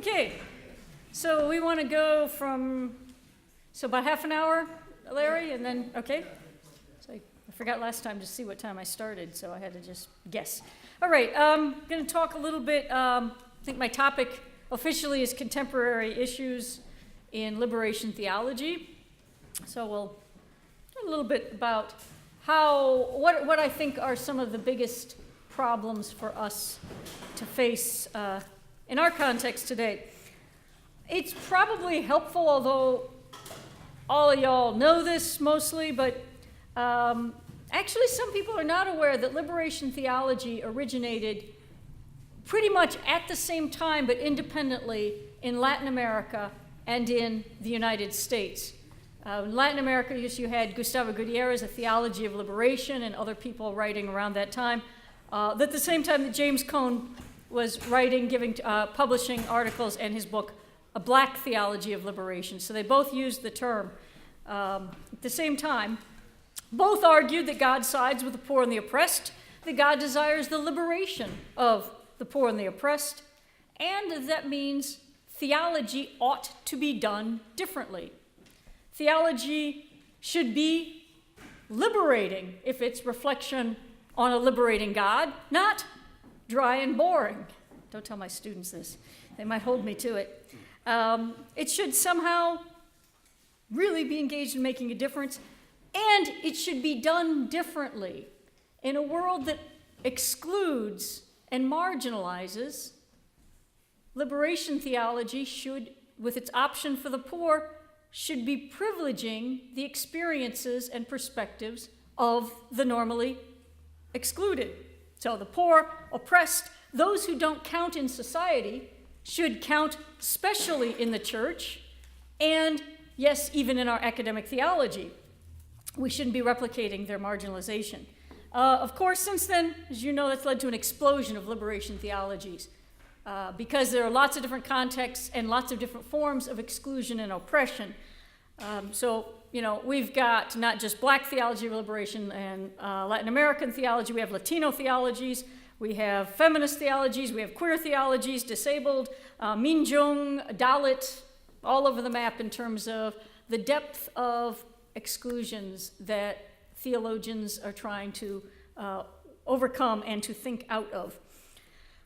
Okay, so we want to go from, about half an hour, Larry, and then, okay. So I forgot last time to see what time I started, so I had to just guess. All right, I'm going to talk a little bit, I think my topic officially is contemporary issues in liberation theology. So we'll talk a little bit about what I think are some of the biggest problems for us to face in our context today. It's probably helpful, although all of y'all know this mostly, but actually some people are not aware that liberation theology originated pretty much at the same time, but independently, in Latin America and in the United States. In Latin America, you had Gustavo Gutierrez, A Theology of Liberation, and other people writing around that time. At the same time that James Cone was writing, publishing articles, and his book, A Black Theology of Liberation. So they both used the term at the same time. Both argued that God sides with the poor and the oppressed, that God desires the liberation of the poor and the oppressed, and that means theology ought to be done differently. Theology should be liberating if it's reflection on a liberating God, not dry and boring. Don't tell my students this. They might hold me to it. It should somehow really be engaged in making a difference, and it should be done differently. In a world that excludes and marginalizes, liberation theology should, with its option for the poor, should be privileging the experiences and perspectives of the normally excluded. So the poor, oppressed, those who don't count in society should count specially in the church, and yes, even in our academic theology. We shouldn't be replicating their marginalization. Of course, since then, as you know, that's led to an explosion of liberation theologies because there are lots of different contexts and lots of different forms of exclusion and oppression. We've got not just Black theology of liberation and Latin American theology, we have Latino theologies, we have feminist theologies, we have queer theologies, disabled, Minjung, Dalit, all over the map in terms of the depth of exclusions that theologians are trying to overcome and to think out of.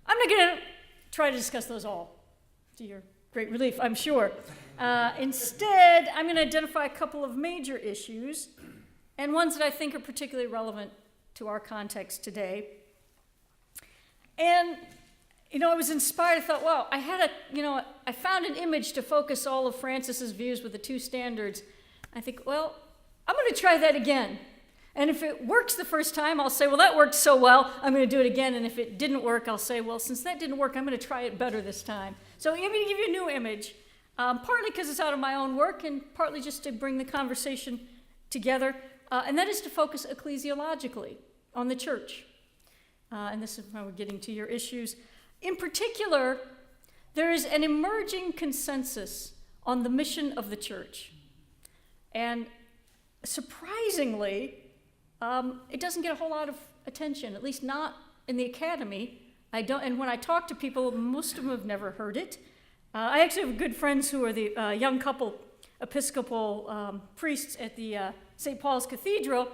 I'm not going to try to discuss those all, to your great relief, I'm sure. Instead, I'm going to identify a couple of major issues and ones that I think are particularly relevant to our context today. And, I was inspired. I thought, wow, I found an image to focus all of Francis's views with the two standards. I think, well, I'm going to try that again. And if it works the first time, I'll say, well, that worked so well, I'm going to do it again. And if it didn't work, I'll say, well, since that didn't work, I'm going to try it better this time. So I'm going to give you a new image, partly because it's out of my own work and partly just to bring the conversation together. And that is to focus ecclesiologically on the church. And this is how we're getting to your issues. In particular, there is an emerging consensus on the mission of the church. And surprisingly, it doesn't get a whole lot of attention, at least not in the academy. And when I talk to people, most of them have never heard it. I actually have good friends who are the young couple Episcopal priests at the St. Paul's Cathedral,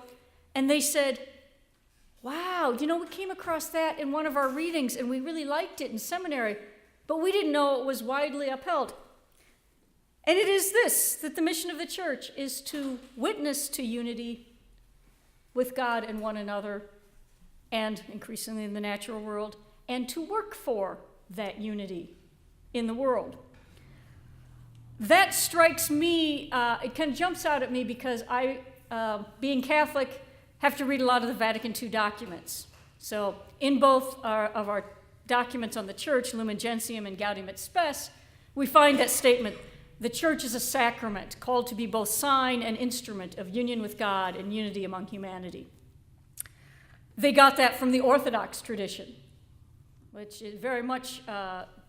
and they said, wow, we came across that in one of our readings, and we really liked it in seminary, but we didn't know it was widely upheld. And it is this, that the mission of the church is to witness to unity with God and one another, and increasingly in the natural world, and to work for that unity in the world. That strikes me, it kind of jumps out at me because I, being Catholic, have to read a lot of the Vatican II documents. So in both of our documents on the church, Lumen Gentium and Gaudium et Spes, we find that statement, the church is a sacrament called to be both sign and instrument of union with God and unity among humanity. They got that from the Orthodox tradition, which is very much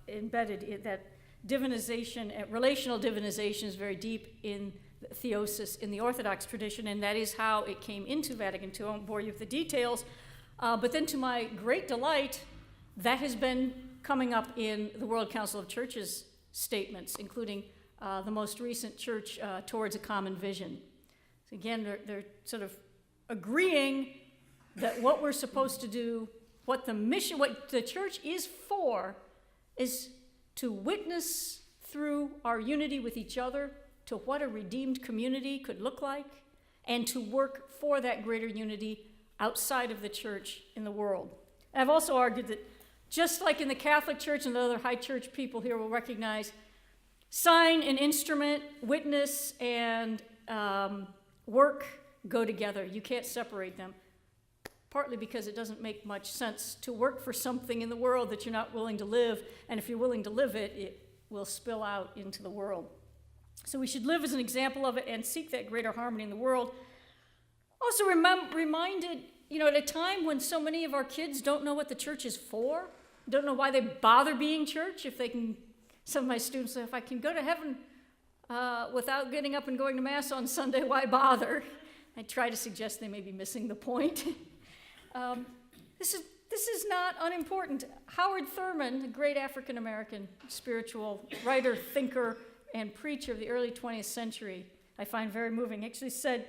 embedded in that divinization, relational divinization is very deep in theosis in the Orthodox tradition, and that is how it came into Vatican II. I won't bore you with the details, but then to my great delight, that has been coming up in the World Council of Churches statements, including the most recent Church Towards a Common Vision. So again, they're sort of agreeing that what we're supposed to do, what the church is for, is to witness through our unity with each other to what a redeemed community could look like, and to work for that greater unity outside of the church in the world. And I've also argued that just like in the Catholic Church, and the other high church people here will recognize, sign and instrument, witness and work go together. You can't separate them, partly because it doesn't make much sense to work for something in the world that you're not willing to live, and if you're willing to live it, it will spill out into the world. So we should live as an example of it and seek that greater harmony in the world. Also reminded, at a time when so many of our kids don't know what the church is for, don't know why they bother being church. Some of my students say, if I can go to heaven without getting up and going to Mass on Sunday, why bother? I try to suggest they may be missing the point. This is not unimportant. Howard Thurman, a great African-American spiritual writer, thinker, and preacher of the early 20th century, I find very moving, actually said,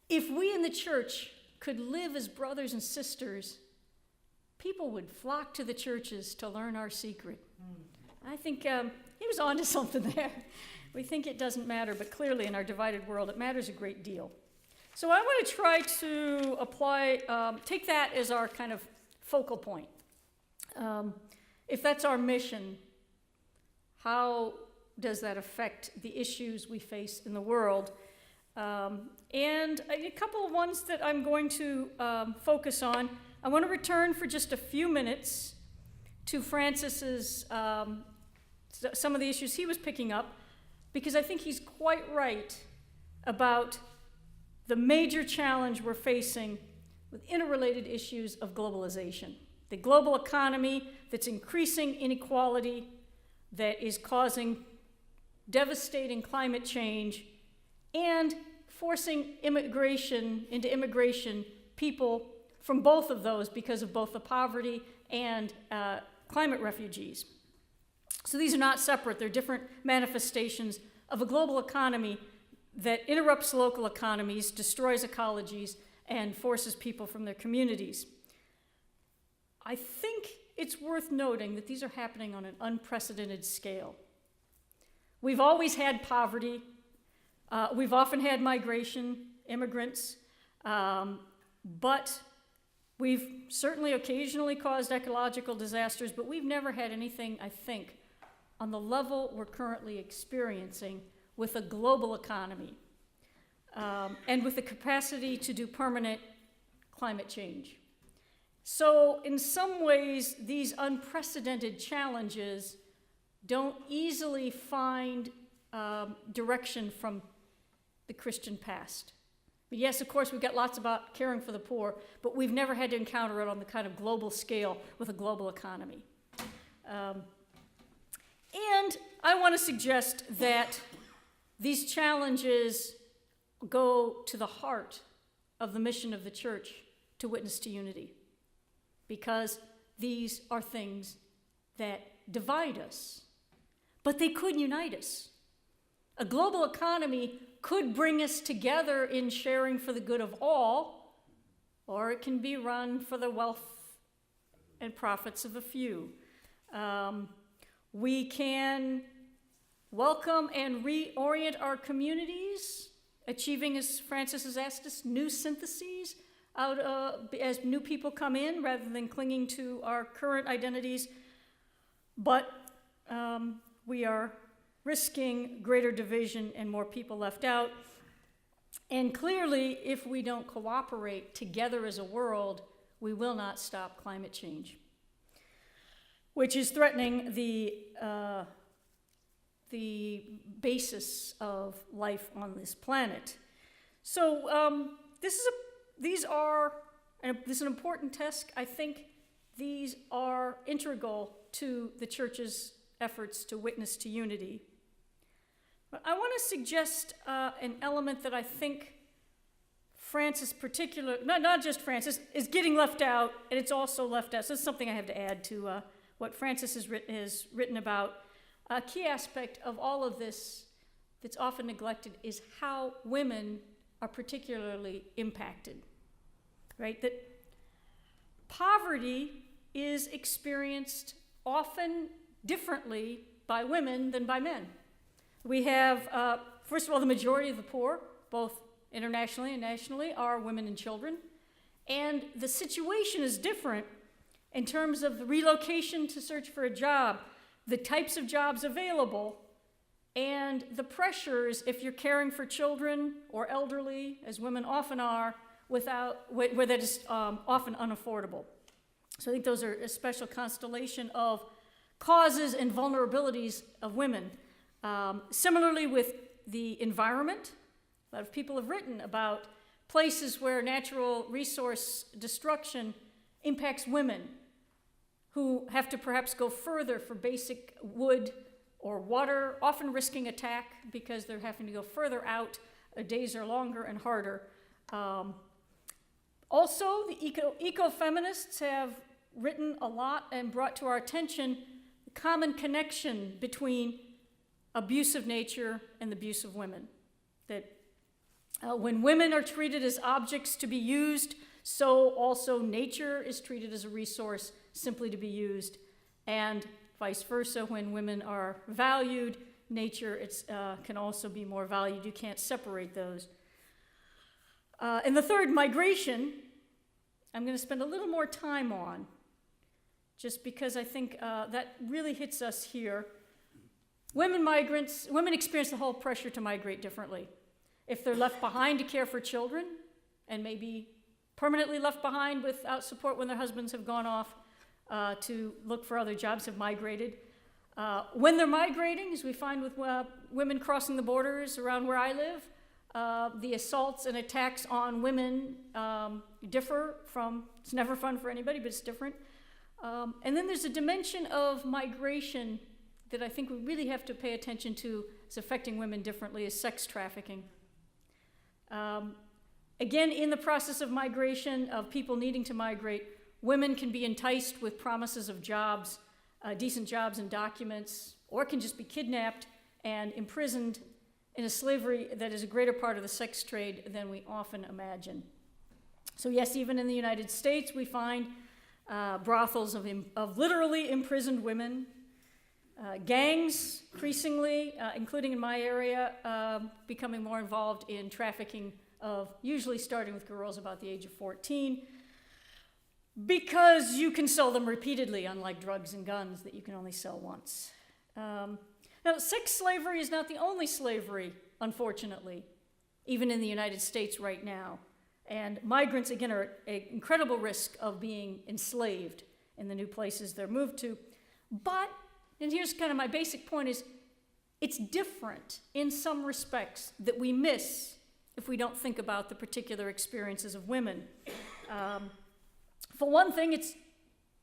if we in the church could live as brothers and sisters, people would flock to the churches to learn our secret. I think he was onto something there. We think it doesn't matter, but clearly in our divided world, it matters a great deal. So I want to try to apply, take that as our kind of focal point. If that's our mission, how does that affect the issues we face in the world? And a couple of ones that I'm going to focus on. I want to return for just a few minutes to Francis's, some of the issues he was picking up, because I think he's quite right about the major challenge we're facing with interrelated issues of globalization. The global economy that's increasing inequality, that is causing devastating climate change, and forcing into immigration people from both of those because of both the poverty and climate refugees. So these are not separate. They're different manifestations of a global economy that interrupts local economies, destroys ecologies, and forces people from their communities. I think it's worth noting that these are happening on an unprecedented scale. We've always had poverty. We've often had migration, immigrants, but we've certainly occasionally caused ecological disasters, but we've never had anything, I think, on the level we're currently experiencing with a global economy and with the capacity to do permanent climate change. So in some ways, these unprecedented challenges don't easily find direction from the Christian past. But yes, of course, we've got lots about caring for the poor, but we've never had to encounter it on the kind of global scale with a global economy. And I want to suggest that these challenges go to the heart of the mission of the church to witness to unity, because these are things that divide us, but they could unite us. A global economy could bring us together in sharing for the good of all, or it can be run for the wealth and profits of a few. We can welcome and reorient our communities, achieving, as Francis has asked us, new syntheses out as new people come in rather than clinging to our current identities. But we are risking greater division and more people left out. And clearly, if we don't cooperate together as a world, we will not stop climate change, which is threatening the basis of life on this planet. So this is an important test. I think these are integral to the church's efforts to witness to unity. But I want to suggest an element that I think Francis not just Francis, is getting left out, and it's also left out. So it's something I have to add to what Francis has written about. a key aspect of all of this that's often neglected is how women are particularly impacted, right? That poverty is experienced often differently by women than by men. We have, first of all, the majority of the poor, both internationally and nationally, are women and children. And the situation is different in terms of the relocation to search for a job, the types of jobs available, and the pressures if you're caring for children or elderly, as women often are, where that is often unaffordable. So I think those are a special constellation of causes and vulnerabilities of women. Similarly with the environment, a lot of people have written about places where natural resource destruction impacts women who have to perhaps go further for basic wood or water, often risking attack because they're having to go further out. Days are longer and harder. Also, the ecofeminists have written a lot and brought to our attention the common connection between abuse of nature and the abuse of women. That when women are treated as objects to be used, so also nature is treated as a resource simply to be used, and vice versa. When women are valued, nature can also be more valued. You can't separate those. And the third, migration, I'm going to spend a little more time on, just because I think that really hits us here. Women experience the whole pressure to migrate differently. If they're left behind to care for children, and maybe permanently left behind without support when their husbands have gone off to look for other jobs, have migrated. When they're migrating, as we find with women crossing the borders around where I live, the assaults and attacks on women differ from, it's never fun for anybody, but it's different. And then there's a dimension of migration that I think we really have to pay attention to. It's affecting women differently, is sex trafficking. Again, in the process of migration, of people needing to migrate, women can be enticed with promises of jobs, decent jobs and documents, or can just be kidnapped and imprisoned in a slavery that is a greater part of the sex trade than we often imagine. So yes, even in the United States, we find brothels of literally imprisoned women, gangs increasingly, including in my area, becoming more involved in trafficking of, usually starting with girls about the age of 14, because you can sell them repeatedly, unlike drugs and guns that you can only sell once. Now, sex slavery is not the only slavery, unfortunately, even in the United States right now. And migrants, again, are at an incredible risk of being enslaved in the new places they're moved to. But, and here's kind of my basic point, is it's different in some respects that we miss if we don't think about the particular experiences of women. For one thing, it's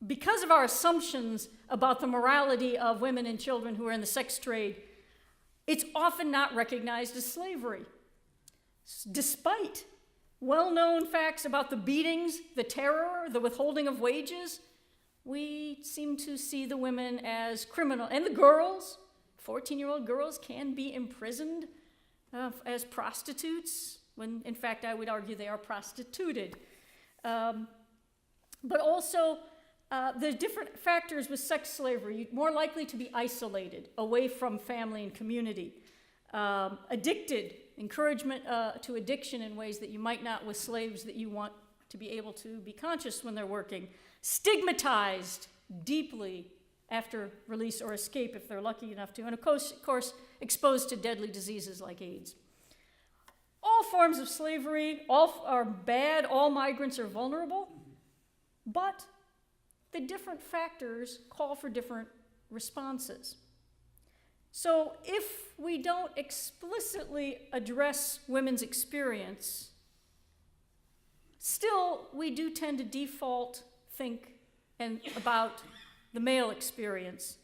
because of our assumptions about the morality of women and children who are in the sex trade, it's often not recognized as slavery. Despite well-known facts about the beatings, the terror, the withholding of wages, we seem to see the women as criminal. And the girls, 14-year-old girls, can be imprisoned as prostitutes, when in fact I would argue they are prostituted. But also, the different factors with sex slavery, you're more likely to be isolated, away from family and community, addicted, encouragement to addiction in ways that you might not with slaves that you want to be able to be conscious when they're working, stigmatized deeply after release or escape if they're lucky enough to, and of course exposed to deadly diseases like AIDS. All forms of slavery, all are bad, all migrants are vulnerable, but the different factors call for different responses. So if we don't explicitly address women's experience, still we do tend to think about the male experience.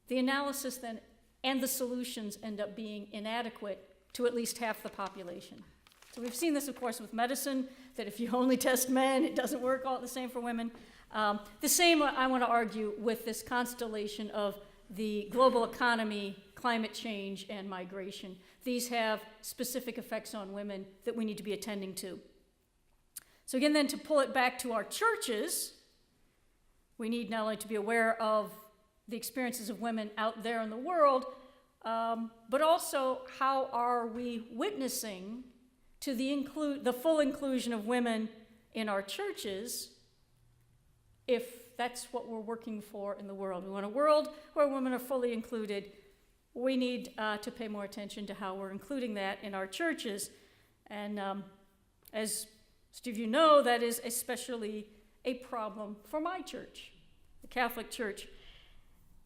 The analysis then and the solutions end up being inadequate to at least half the population. So we've seen this, of course, with medicine, that if you only test men, it doesn't work all the same for women. The same, I want to argue, with this constellation of the global economy, climate change, and migration. These have specific effects on women that we need to be attending to. So again, then to pull it back to our churches, we need not only to be aware of the experiences of women out there in the world, but also how are we witnessing to the full inclusion of women in our churches, if that's what we're working for in the world. We want a world where women are fully included. We need to pay more attention to how we're including that in our churches. And as most of you know, that is especially a problem for my church, the Catholic Church.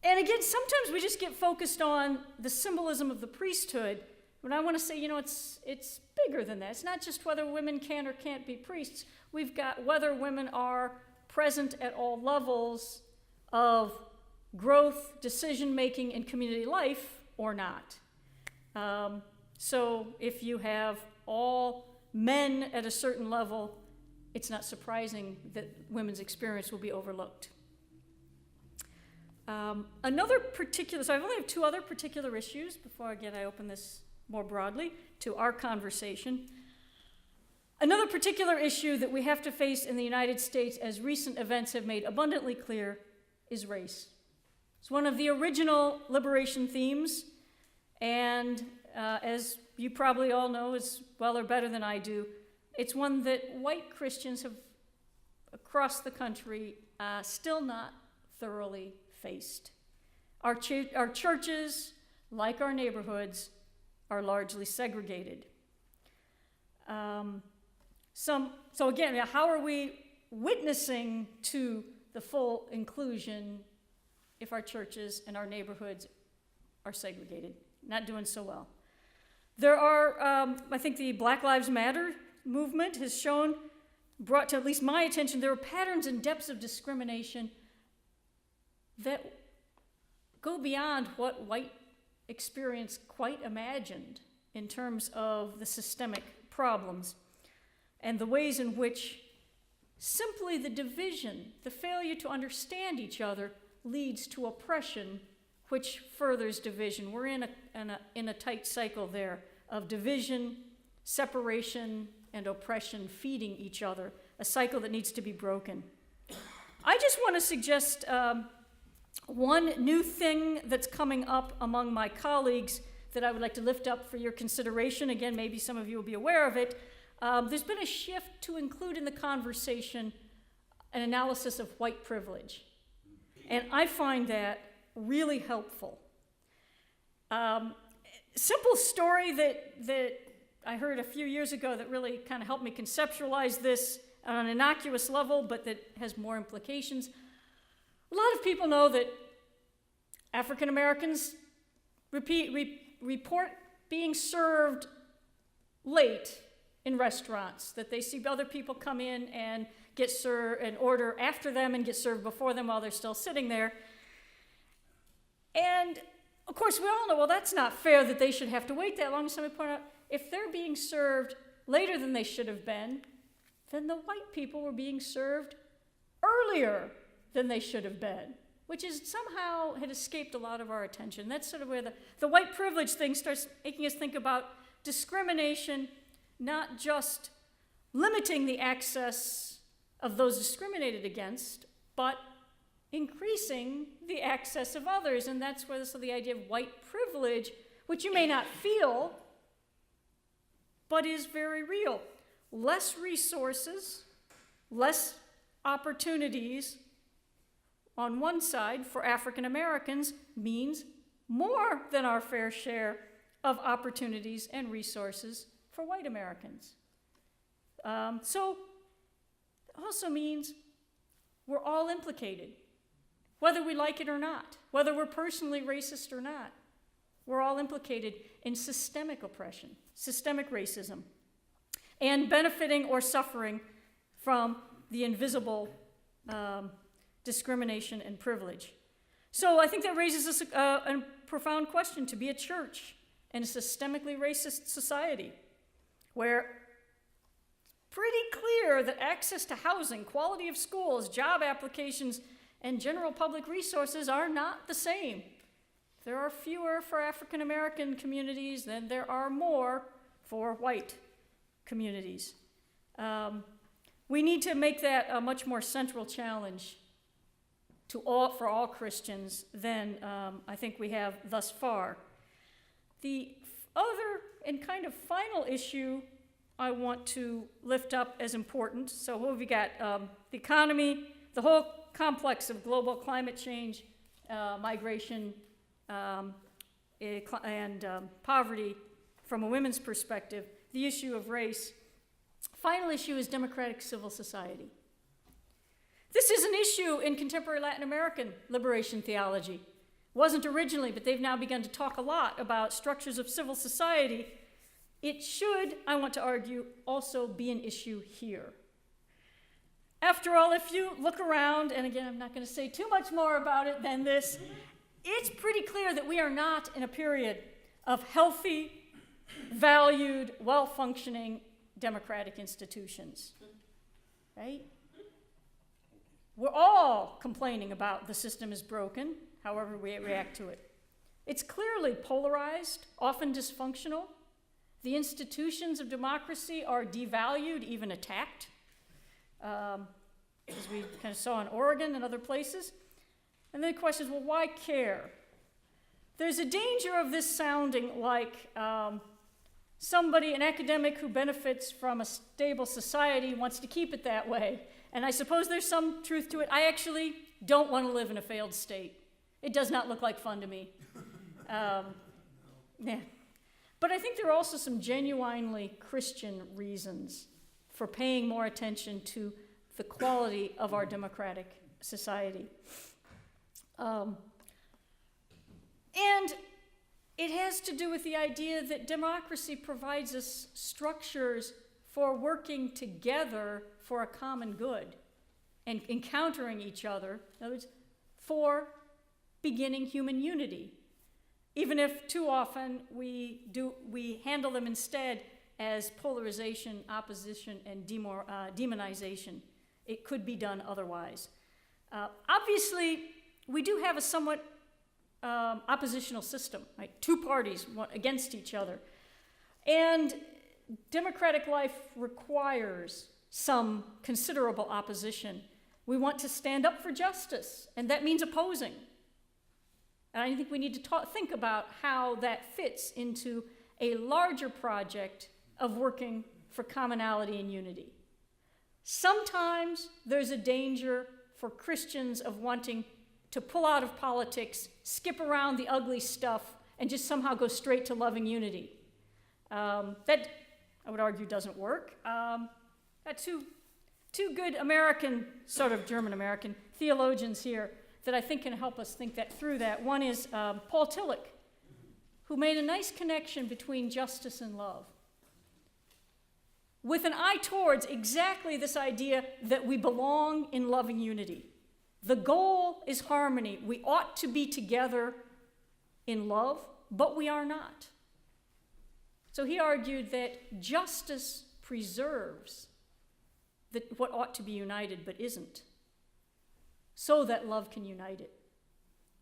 And again, sometimes we just get focused on the symbolism of the priesthood, but I want to say, it's bigger than that. It's not just whether women can or can't be priests. We've got whether women are present at all levels of growth, decision-making, and community life or not. So if you have all men at a certain level, it's not surprising that women's experience will be overlooked. So I only have two other particular issues before, again, I open this more broadly to our conversation. Another particular issue that we have to face in the United States, as recent events have made abundantly clear, is race. It's one of the original liberation themes, and as you probably all know as well or better than I do, it's one that white Christians have, across the country, still not thoroughly faced. Our churches, like our neighborhoods, are largely segregated. So again, how are we witnessing to the full inclusion if our churches and our neighborhoods are segregated? Not doing so well. There are, I think the Black Lives Matter movement has brought to at least my attention, there are patterns and depths of discrimination that go beyond what white experience quite imagined in terms of the systemic problems and the ways in which simply the division, the failure to understand each other, leads to oppression, which furthers division. We're in a tight cycle there of division, separation, and oppression feeding each other, a cycle that needs to be broken. I just want to suggest one new thing that's coming up among my colleagues that I would like to lift up for your consideration. Again, maybe some of you will be aware of it. There's been a shift to include in the conversation an analysis of white privilege. And I find that really helpful. Simple story that I heard a few years ago that really kind of helped me conceptualize this on an innocuous level, but that has more implications. A lot of people know that African Americans report being served late in restaurants, that they see other people come in and get served and order after them and get served before them while they're still sitting there. And of course, we all know, well, that's not fair that they should have to wait that long. Somebody point out, if they're being served later than they should have been, then the white people were being served earlier than they should have been, which is somehow had escaped a lot of our attention. That's sort of where the white privilege thing starts making us think about discrimination, not just limiting the access of those discriminated against, but increasing the access of others. And that's where the idea of white privilege, which you may not feel, but is very real. Less resources, less opportunities on one side for African Americans means more than our fair share of opportunities and resources for white Americans. So it also means we're all implicated, whether we like it or not, whether we're personally racist or not. We're all implicated in systemic oppression, systemic racism, and benefiting or suffering from the invisible discrimination and privilege. So I think that raises us a profound question: to be a church in a systemically racist society where it's pretty clear that access to housing, quality of schools, job applications, and general public resources are not the same there are fewer for African American communities than there are more for white communities. We need to make that a much more central challenge for all Christians than I think we have thus far. The other and kind of final issue I want to lift up as important, so what have we got? The economy, the whole complex of global climate change, migration, and poverty from a women's perspective, the issue of race. Final issue is democratic civil society. This is an issue in contemporary Latin American liberation theology. Wasn't originally, but they've now begun to talk a lot about structures of civil society. It should, I want to argue, also be an issue here. After all, if you look around, and again, I'm not going to say too much more about it than this, it's pretty clear that we are not in a period of healthy, valued, well-functioning democratic institutions, right? We're all complaining about the system is broken, however we react to it. It's clearly polarized, often dysfunctional. The institutions of democracy are devalued, even attacked, as we kind of saw in Oregon and other places. And then the question is, well, why care? There's a danger of this sounding like somebody, an academic who benefits from a stable society, wants to keep it that way. And I suppose there's some truth to it. I actually don't want to live in a failed state. It does not look like fun to me. Yeah. But I think there are also some genuinely Christian reasons for paying more attention to the quality of our democratic society. And it has to do with the idea that democracy provides us structures for working together for a common good and encountering each other, in other words, for beginning human unity. Even if too often we handle them instead as polarization, opposition, and demonization. It could be done otherwise. Obviously, we do have a somewhat oppositional system, right? Two parties against each other. And democratic life requires some considerable opposition. We want to stand up for justice, and that means opposing. And I think we need to think about how that fits into a larger project of working for commonality and unity. Sometimes there's a danger for Christians of wanting to pull out of politics, skip around the ugly stuff, and just somehow go straight to loving unity. That, I would argue, doesn't work. Two good American, sort of German-American theologians here that I think can help us think that through that. One is Paul Tillich, who made a nice connection between justice and love, with an eye towards exactly this idea that we belong in loving unity. The goal is harmony. We ought to be together in love, but we are not. So he argued that justice preserves what ought to be united but isn't, so that love can unite it.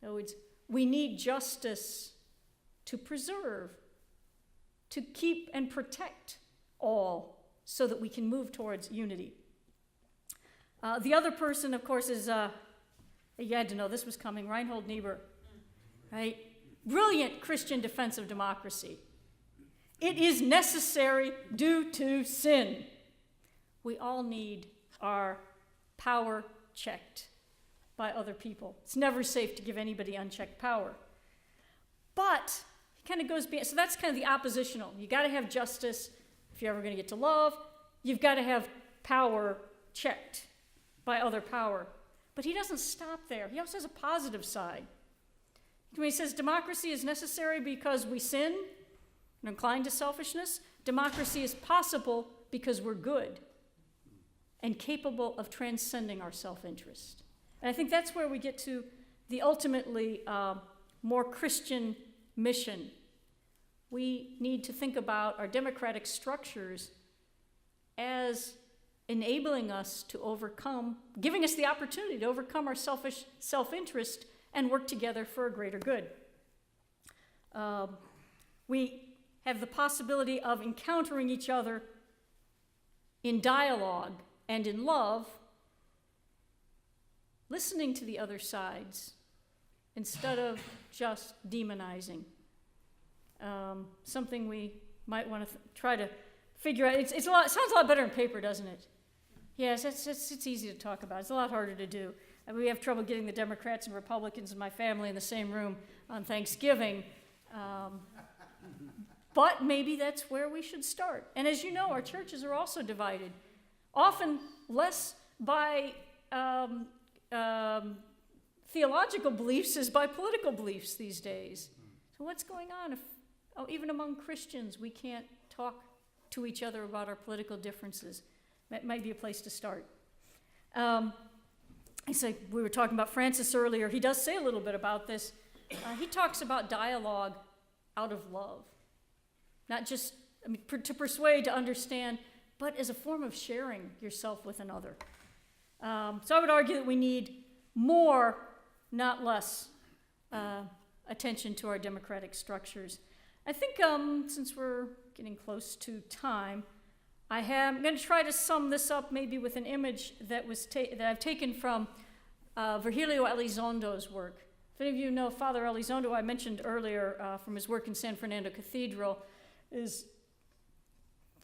In other words, we need justice to preserve, to keep and protect all, so that we can move towards unity. The other person, of course, is, you had to know this was coming, Reinhold Niebuhr, right? Brilliant Christian defense of democracy. It is necessary due to sin. We all need our power checked by other people. It's never safe to give anybody unchecked power. But it kind of goes beyond, so that's kind of the oppositional. You got to have justice. If you're ever going to get to love, you've got to have power checked by other power. But he doesn't stop there. He also has a positive side. When he says democracy is necessary because we sin and are inclined to selfishness, democracy is possible because we're good and capable of transcending our self-interest. And I think that's where we get to the ultimately more Christian mission. We need to think about our democratic structures as enabling us to overcome, giving us the opportunity to overcome our selfish self-interest and work together for a greater good. We have the possibility of encountering each other in dialogue and in love, listening to the other sides instead of just demonizing. Something we might want to try to figure out. It sounds a lot better on paper, doesn't it? Yes, it's easy to talk about. It's a lot harder to do. And we have trouble getting the Democrats and Republicans and my family in the same room on Thanksgiving. But maybe that's where we should start. And as you know, our churches are also divided, often less by theological beliefs as by political beliefs these days. So what's going on if, even among Christians, we can't talk to each other about our political differences? That might be a place to start. We were talking about Francis earlier. He does say a little bit about this. He talks about dialogue out of love. Not just to persuade, to understand, but as a form of sharing yourself with another. So I would argue that we need more, not less, attention to our democratic structures. I think since we're getting close to time, I'm going to try to sum this up maybe with an image that I've taken from Virgilio Elizondo's work. If any of you know Father Elizondo, I mentioned earlier from his work in San Fernando Cathedral, is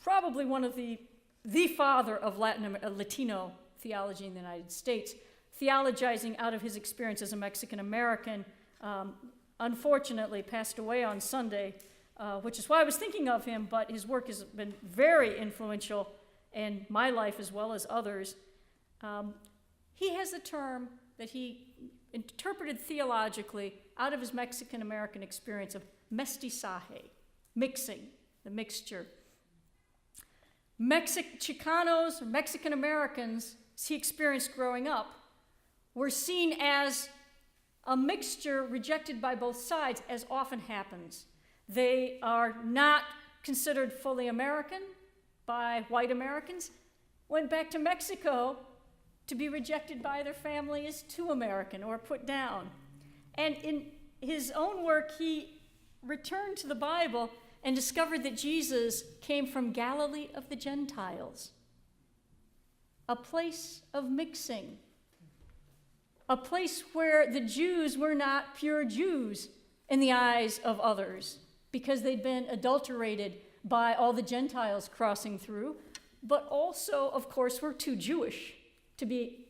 probably one of the father of Latino theology in the United States, theologizing out of his experience as a Mexican American. Unfortunately passed away on Sunday, which is why I was thinking of him, but his work has been very influential in my life as well as others. He has a term that he interpreted theologically out of his Mexican American experience of mestizaje, mixing, the mixture. Chicanos, or Mexican Americans, as he experienced growing up, were seen as a mixture rejected by both sides, as often happens. They are not considered fully American by white Americans, went back to Mexico to be rejected by their family as too American or put down. And in his own work, he returned to the Bible and discovered that Jesus came from Galilee of the Gentiles, a place of mixing, a place where the Jews were not pure Jews in the eyes of others because they'd been adulterated by all the Gentiles crossing through, but also, of course, were too Jewish to be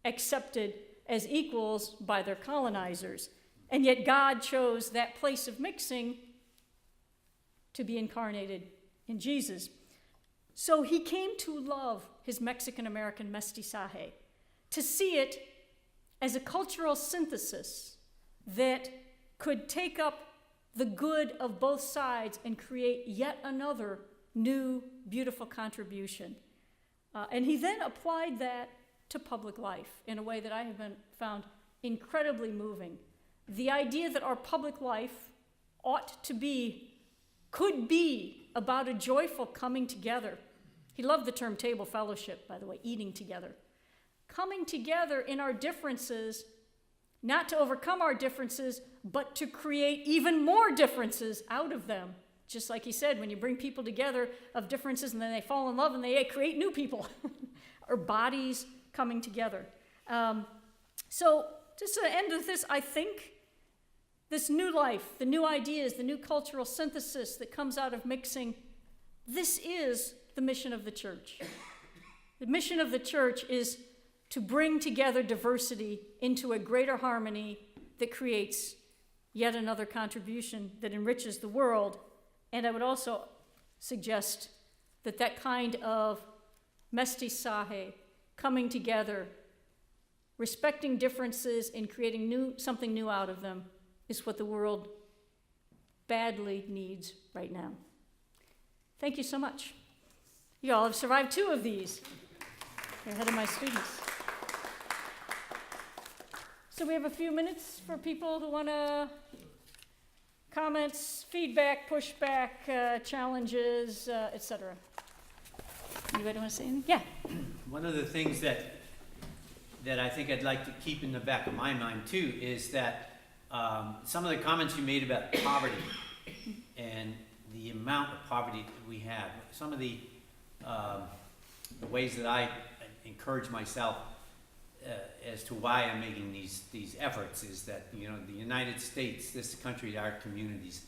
accepted as equals by their colonizers. And yet God chose that place of mixing to be incarnated in Jesus. So he came to love his Mexican-American mestizaje, to see it as a cultural synthesis that could take up the good of both sides and create yet another new, beautiful contribution. And he then applied that to public life in a way that I have found incredibly moving. The idea that our public life could be about a joyful coming together. He loved the term table fellowship, by the way, eating together. Coming together in our differences, not to overcome our differences, but to create even more differences out of them. Just like he said, when you bring people together of differences and then they fall in love and they create new people, or bodies coming together. So just to end with this, I think this new life, the new ideas, the new cultural synthesis that comes out of mixing, this is the mission of the church. The mission of the church is to bring together diversity into a greater harmony that creates yet another contribution that enriches the world. And I would also suggest that that kind of mestizaje, coming together, respecting differences and creating something new out of them, is what the world badly needs right now. Thank you so much. You all have survived 2 of these. You're ahead of my students. So we have a few minutes for people who want to comments, feedback, pushback, challenges, etc. Anybody want to say anything? Yeah. One of the things that I think I'd like to keep in the back of my mind too is that some of the comments you made about poverty and the amount of poverty that we have. Some of the ways that I encourage myself as to why I'm making these efforts is that, you know, the United States, this country, our communities,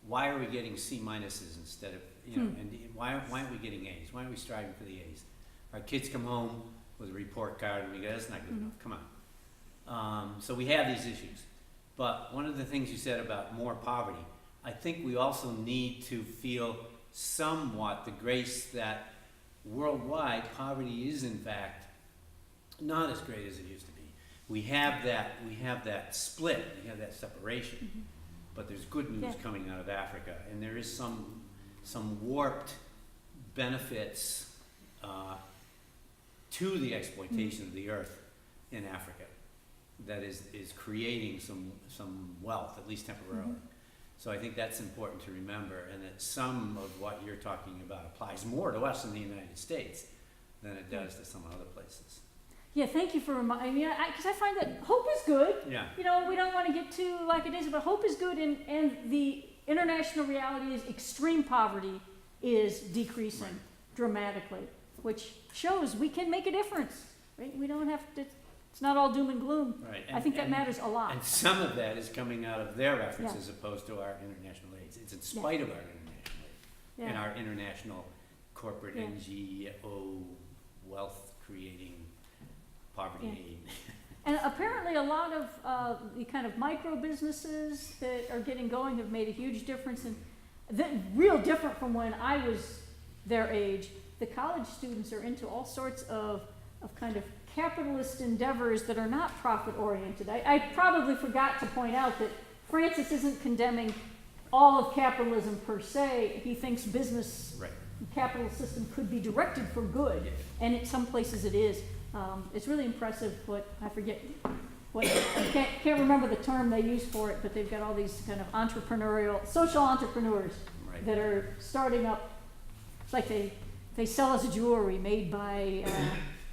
why are we getting C minuses instead of, you know, and why aren't we getting A's? Why aren't we striving for the A's? Our kids come home with a report card and we go, that's not good enough, come on. So we have these issues. But one of the things you said about more poverty, I think we also need to feel somewhat the grace that worldwide poverty is in fact not as great as it used to be. We have that split, we have that separation, but there's good news coming out of Africa, and there is some warped benefits to the exploitation of the earth in Africa that is creating some wealth, at least temporarily. So I think that's important to remember, and that some of what you're talking about applies more to us in the United States than it does to some other places. Yeah, thank you for reminding me, because I find that hope is good. Yeah. You know, we don't want to get too like it is, but hope is good, and the international reality is extreme poverty is decreasing dramatically, which shows we can make a difference, right? We don't have to, it's not all doom and gloom. Right. I think that matters a lot. And some of that is coming out of their efforts as opposed to our international aids. It's in spite of our international aid and our international corporate NGO wealth creating poverty aid. And apparently a lot of the kind of micro businesses that are getting going have made a huge difference, and real different from when I was their age. The college students are into all sorts of kind of capitalist endeavors that are not profit oriented. I probably forgot to point out that Francis isn't condemning all of capitalism per se. He thinks business capital system could be directed for good, and in some places it is. It's really impressive what, I forget what, I can't remember the term they use for it, but they've got all these kind of entrepreneurial, social entrepreneurs that are starting up. It's like they sell us jewelry made by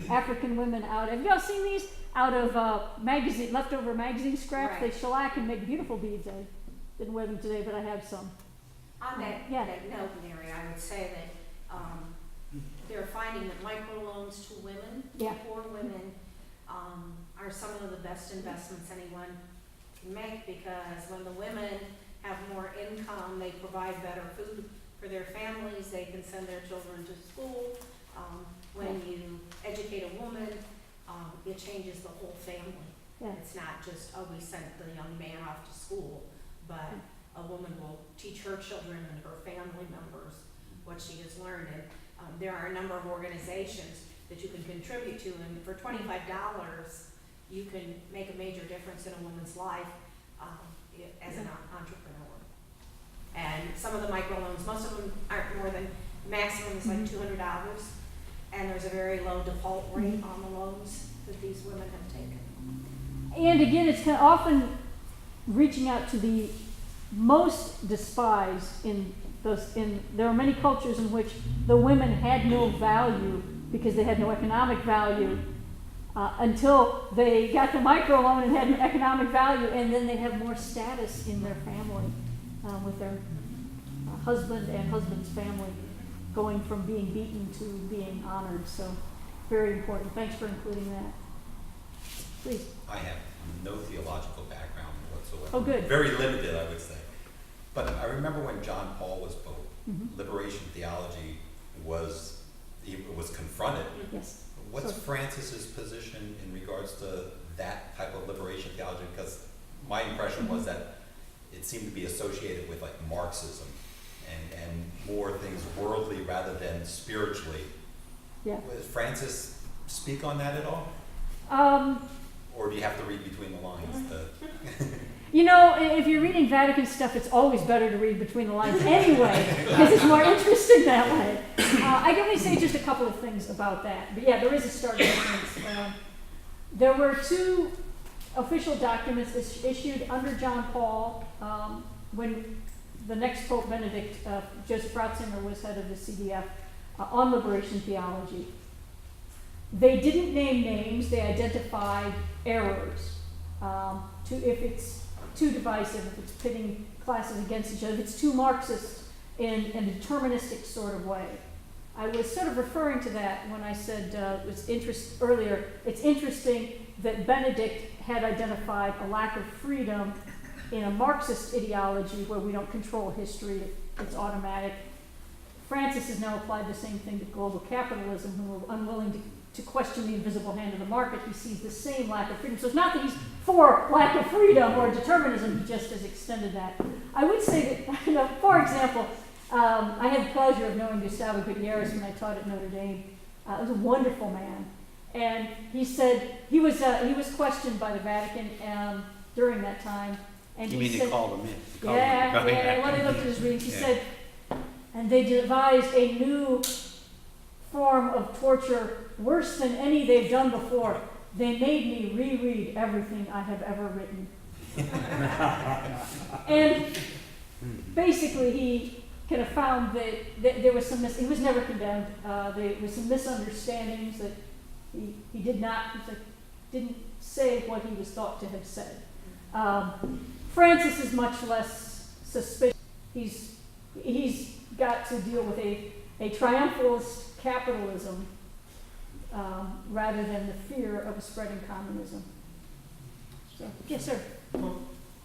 African women out. Have you all seen these? Out of leftover magazine scraps, they shellac and make beautiful beads. I didn't wear them today, but I have some. On that note, Mary, I would say that they're finding that microloans to women, poor women, are some of the best investments anyone can make, because when the women have more income, they provide better food for their families, they can send their children to school. When you educate a woman, it changes the whole family. It's not just, oh, we sent the young man off to school, but a woman will teach her children and her family members what she has learned. And there are a number of organizations that you can contribute to, and for $25, you can make a major difference in a woman's life as an entrepreneur. And some of the microloans, most of them aren't more than, maximum is like $200, and there's a very low default rate on the loans that these women have taken. And again, it's kind of often reaching out to the most despised there are many cultures in which the women had no value because they had no economic value until they got the microloan and had an economic value, and then they have more status in their family with their husband and husband's family, going from being beaten to being honored. So very important. Thanks for including that. Please. I have no theological background whatsoever. Oh, good. Very limited, I would say. But I remember when John Paul was Pope, liberation theology was confronted. Yes. What's Francis's position in regards to that type of liberation theology? Because my impression was that it seemed to be associated with like Marxism and more things worldly rather than spiritually. Yeah. Does Francis speak on that at all? Or do you have to read between the lines? You know, if you're reading Vatican stuff, it's always better to read between the lines anyway, because it's more interesting that way. I can only say just a couple of things about that. But yeah, there is a stark difference. There were two official documents issued under John Paul when the next Pope Benedict, Joseph Ratzinger, was head of the CDF on liberation theology. They didn't name names, they identified errors. if it's too divisive, if it's pitting classes against each other, if it's too Marxist in a deterministic sort of way. I was sort of referring to that when I said earlier, it's interesting that Benedict had identified a lack of freedom in a Marxist ideology where we don't control history, it's automatic. Francis has now applied the same thing to global capitalism, who are unwilling to question the invisible hand of the market. He sees the same lack of freedom. So it's not that he's for lack of freedom or determinism, he just has extended that. I would say that, for example, I had the pleasure of knowing Gustavo Gutierrez when I taught at Notre Dame. He was a wonderful man. And he said, he was questioned by the Vatican during that time. And You he mean said, they called him in? They called yeah, him in. yeah, when they looked at his readings, he Yeah. said, and they devised a new form of torture worse than any they've done before. They made me reread everything I have ever written. And basically he kind of found that there was some, he was never condemned, there was some misunderstandings that he didn't say what he was thought to have said. Francis is much less suspicious. He's got to deal with a triumphalist capitalism rather than the fear of a spreading communism. So, yes, sir. Well,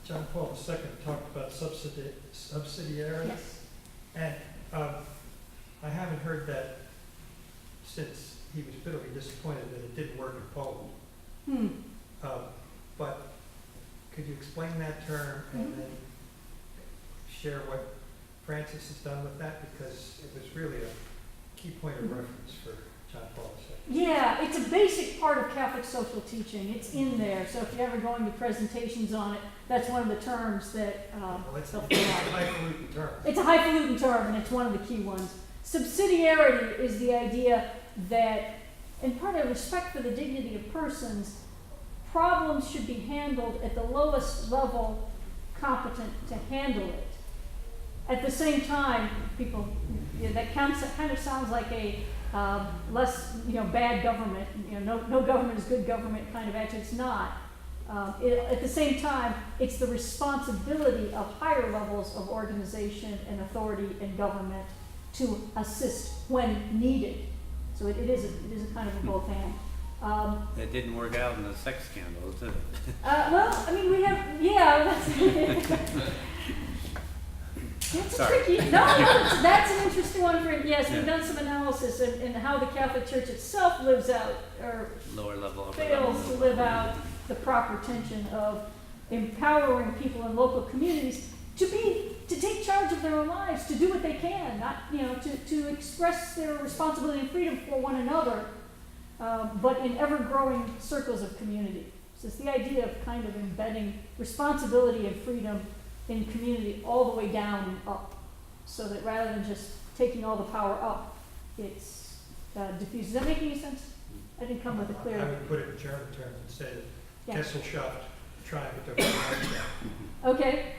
John Paul II talked about subsidiarity. Yes. And I haven't heard that since he was bitterly disappointed that it didn't work in Poland. But could you explain that term and then share what Francis has done with that? Because it was really a key point of reference for John Paul II. Yeah, it's a basic part of Catholic social teaching. It's in there. So if you're ever going to presentations on it, that's one of the terms that Well, it's a they'll fill out. highfalutin term. It's a highfalutin term, and it's one of the key ones. Subsidiarity is the idea that, in part of respect for the dignity of persons, problems should be handled at the lowest level competent to handle it. At the same time, people, that kind of sounds like a less, bad government, no government is good government kind of attitude. It's not. At the same time, it's the responsibility of higher levels of organization and authority and government to assist when needed. So it is a kind of a both and. That didn't work out in the sex scandal, did it? Well, I mean, we have, that's Sorry. tricky. No, that's an interesting one for, yes, we've done some analysis in how the Catholic Church itself lives out, or Lower level. upper fails level. to live out the proper tension of empowering people in local communities to take charge of their own lives, to do what they can, not, to express their responsibility and freedom for one another, but in ever-growing circles of community. So it's the idea of kind of embedding responsibility and freedom in community all the way down and up, so that rather than just taking all the power up, it's diffused. Does that make any sense? I didn't come with a clear. I would put it in German terms and say Yeah. that Gesellschaft trying to Gemeinschaft. Okay.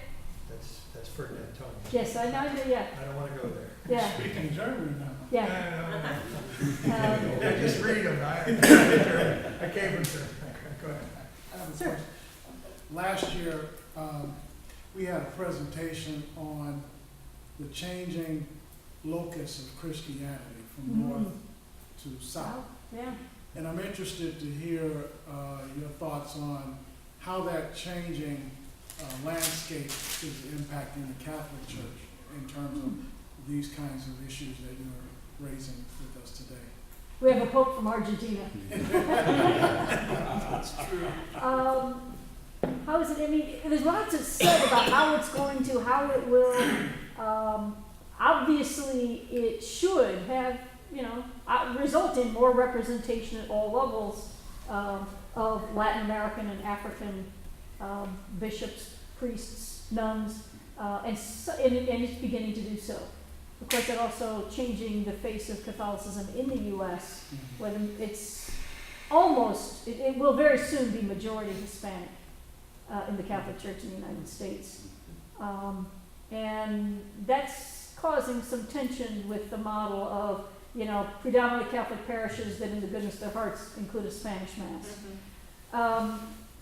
That's Ferdinand Tony. Yes, I know. Yeah. I don't want to go there. Yeah. Speaking German now. Yeah. Yeah, just read them. I came from Germany. Go ahead. I have a Sir. question. Last year, we had a presentation on the changing locus of Christianity from north to south. Yeah. And I'm interested to hear your thoughts on how that changing landscape is impacting the Catholic Church in terms of these kinds of issues that you're raising with us today. We have a pope from Argentina. That's true. How is it? I mean, there's lots of said about how it's going to, how it will. Obviously, it should have, result in more representation at all levels of Latin American and African bishops, priests, nuns, and it's beginning to do so. Of course, that also changing the face of Catholicism in the U.S., whether it's almost, it will very soon be majority Hispanic in the Catholic Church in the United States. And that's causing some tension with the model of, predominantly Catholic parishes that in the goodness of their hearts include a Spanish Mass.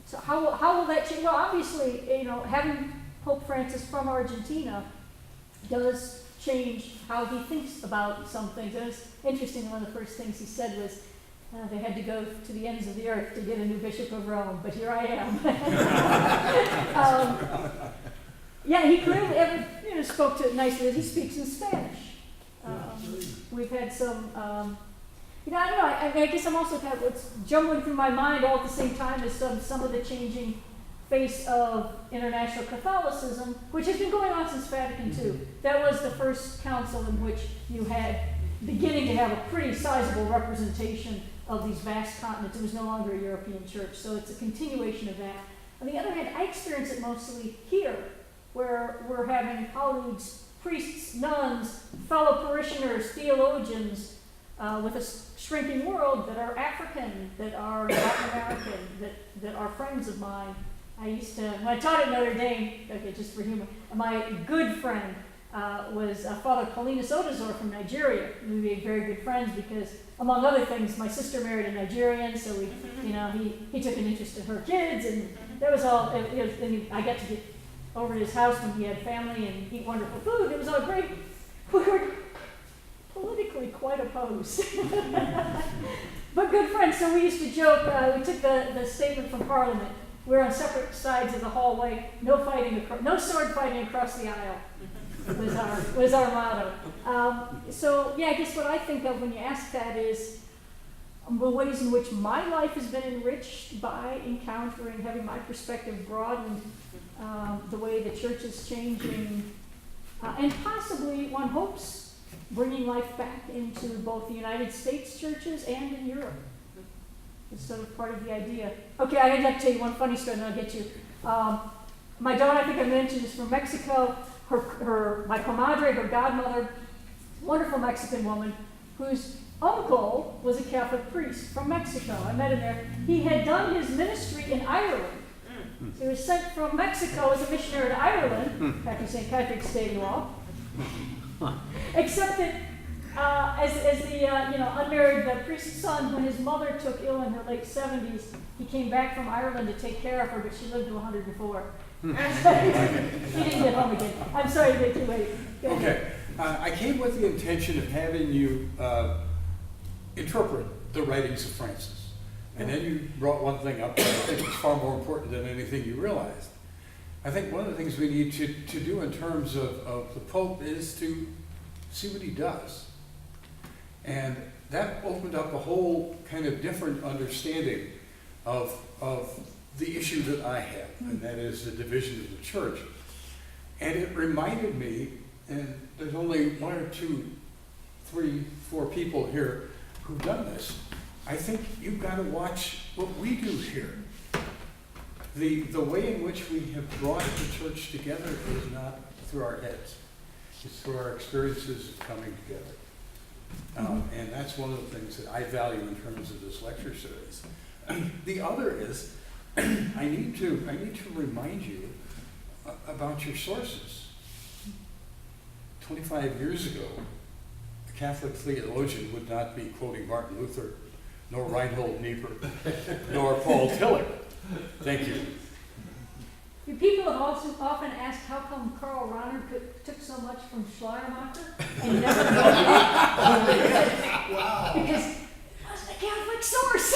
So how will that change? Well, obviously, having Pope Francis from Argentina does change how he thinks about some things. It was interesting, one of the first things he said was, they had to go to the ends of the earth to get a new Bishop of Rome, but here I am. Yeah, he clearly spoke to it nicely. He speaks in Spanish. We've had some, I don't know, I guess I'm also kind of, what's jumbling through my mind all at the same time is some of the changing face of international Catholicism, which has been going on since Vatican II. That was the first council in which you had beginning to have a pretty sizable representation of these vast continents. It was no longer a European church, so it's a continuation of that. On the other hand, I experience it mostly here, where we're having colleagues, priests, nuns, fellow parishioners, theologians, with a shrinking world that are African, that are Latin American, that are friends of mine. I used to, when I taught at Notre Dame, okay, just for humor, my good friend was Father Paulinus Odazor from Nigeria. We became very good friends because, among other things, my sister married a Nigerian, so we, he took an interest in her kids, and that was all. And I got to get over to his house when he had family and eat wonderful food. It was all great. We were politically quite opposed, but good friends. So we used to joke. We took the statement from Parliament. We're on separate sides of the hallway. No fighting, no sword fighting across the aisle. Was our motto. So yeah, I guess what I think of when you ask that is the ways in which my life has been enriched by encountering, having my perspective broadened, the way the church is changing, and possibly, one hopes, bringing life back into both the United States churches and in Europe. It's sort of part of the idea. Okay, I'd like to tell you one funny story, and then I'll get you. My daughter, I think I mentioned, is from Mexico. My comadre, her godmother, wonderful Mexican woman, whose uncle was a Catholic priest from Mexico. I met him there. He had done his ministry in Ireland. So he was sent from Mexico as a missionary to Ireland, practicing Catholic state law. Except that as the unmarried priest's son, when his mother took ill in her late 70s, he came back from Ireland to take care of her, but she lived to 104. He didn't get home again. I'm sorry to make you wait. Okay. I came with the intention of having you interpret the writings of Francis. And then you brought one thing up that I think is far more important than anything you realized. I think one of the things we need to do in terms of the Pope is to see what he does. And that opened up a whole kind of different understanding of the issue that I have, and that is the division of the church. And it reminded me, and there's only 1 or 2, 3, 4 people here who've done this. I think you've got to watch what we do here. The way in which we have brought the church together is not through our heads. It's through our experiences of coming together. And that's one of the things that I value in terms of this lecture series. The other is, I need to remind you about your sources. 25 years ago, a Catholic theologian would not be quoting Martin Luther, nor Reinhold Niebuhr, nor Paul Tillich. Thank you. People have also often asked how come Karl Rahner took so much from Schleiermacher and never wow. Because it wasn't a Catholic source.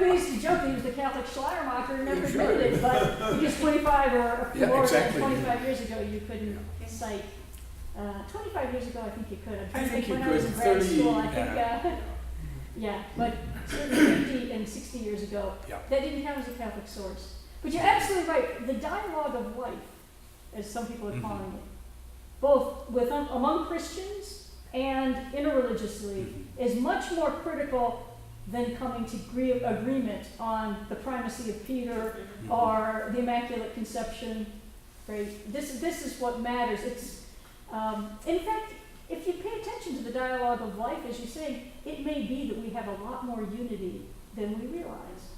We used to joke that he was the Catholic Schleiermacher and never admitted it, but because 25 or more than 25 years ago you couldn't cite. 25 years ago I think you could. I think you when could. I was in grad 30, school, I think, yeah, but certainly 50 and 60 years ago, that didn't have as a Catholic source. But you're absolutely right. The dialogue of life, as some people are calling it, both among Christians and interreligiously, is much more critical than coming to agreement on the primacy of Peter or the Immaculate Conception. Right? This is what matters. It's in fact, if you pay attention to the dialogue of life, as you're saying, it may be that we have a lot more unity than we realize,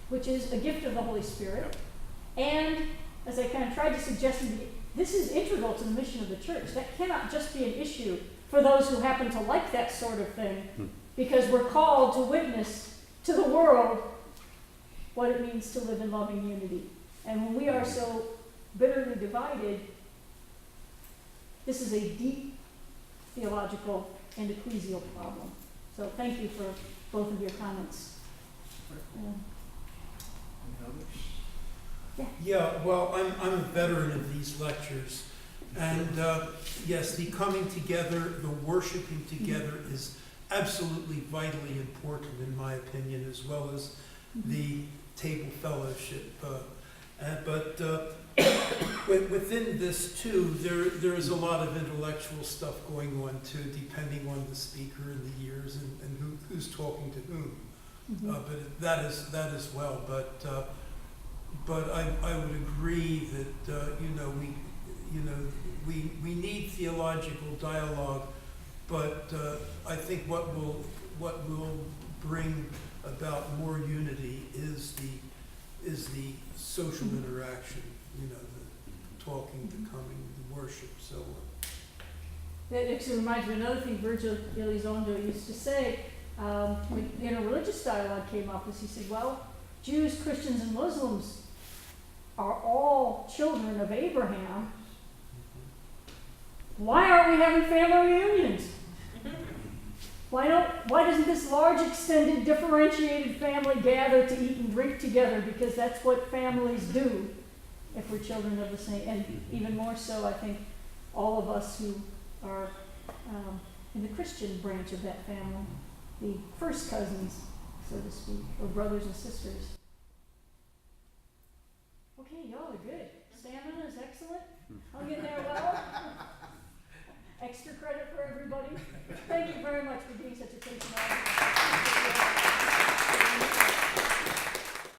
which is a gift of the Holy Spirit. And as I kind of tried to suggest, this is integral to the mission of the church. That cannot just be an issue for those who happen to like that sort of thing, because we're called to witness to the world what it means to live in loving unity. And when we are so bitterly divided, this is a deep theological and ecclesial problem. So thank you for both of your comments. Yeah, well, I'm a veteran of these lectures, and yes, the coming together, the worshiping together is absolutely vitally important in my opinion, as well as the table fellowship. But within this too, there is a lot of intellectual stuff going on too, depending on the speaker and the years and who's talking to whom. But that is well. But I would agree that we need theological dialogue, but I think what will bring about more unity is the social interaction, the talking, the coming, the worship, so on. That actually reminds me of another thing Virgil Elizondo used to say when interreligious dialogue came up, is he said, well, Jews, Christians, and Muslims are all children of Abraham. Why aren't we having family reunions? Why doesn't this large, extended, differentiated family gather to eat and drink together? Because that's what families do if we're children of the same. And even more so, I think, all of us who are in the Christian branch of that family, the first cousins, so to speak, or brothers and sisters. Okay, y'all are good. Stamina is excellent. Hung in there well. Extra credit for everybody. Thank you very much for being such a patient audience.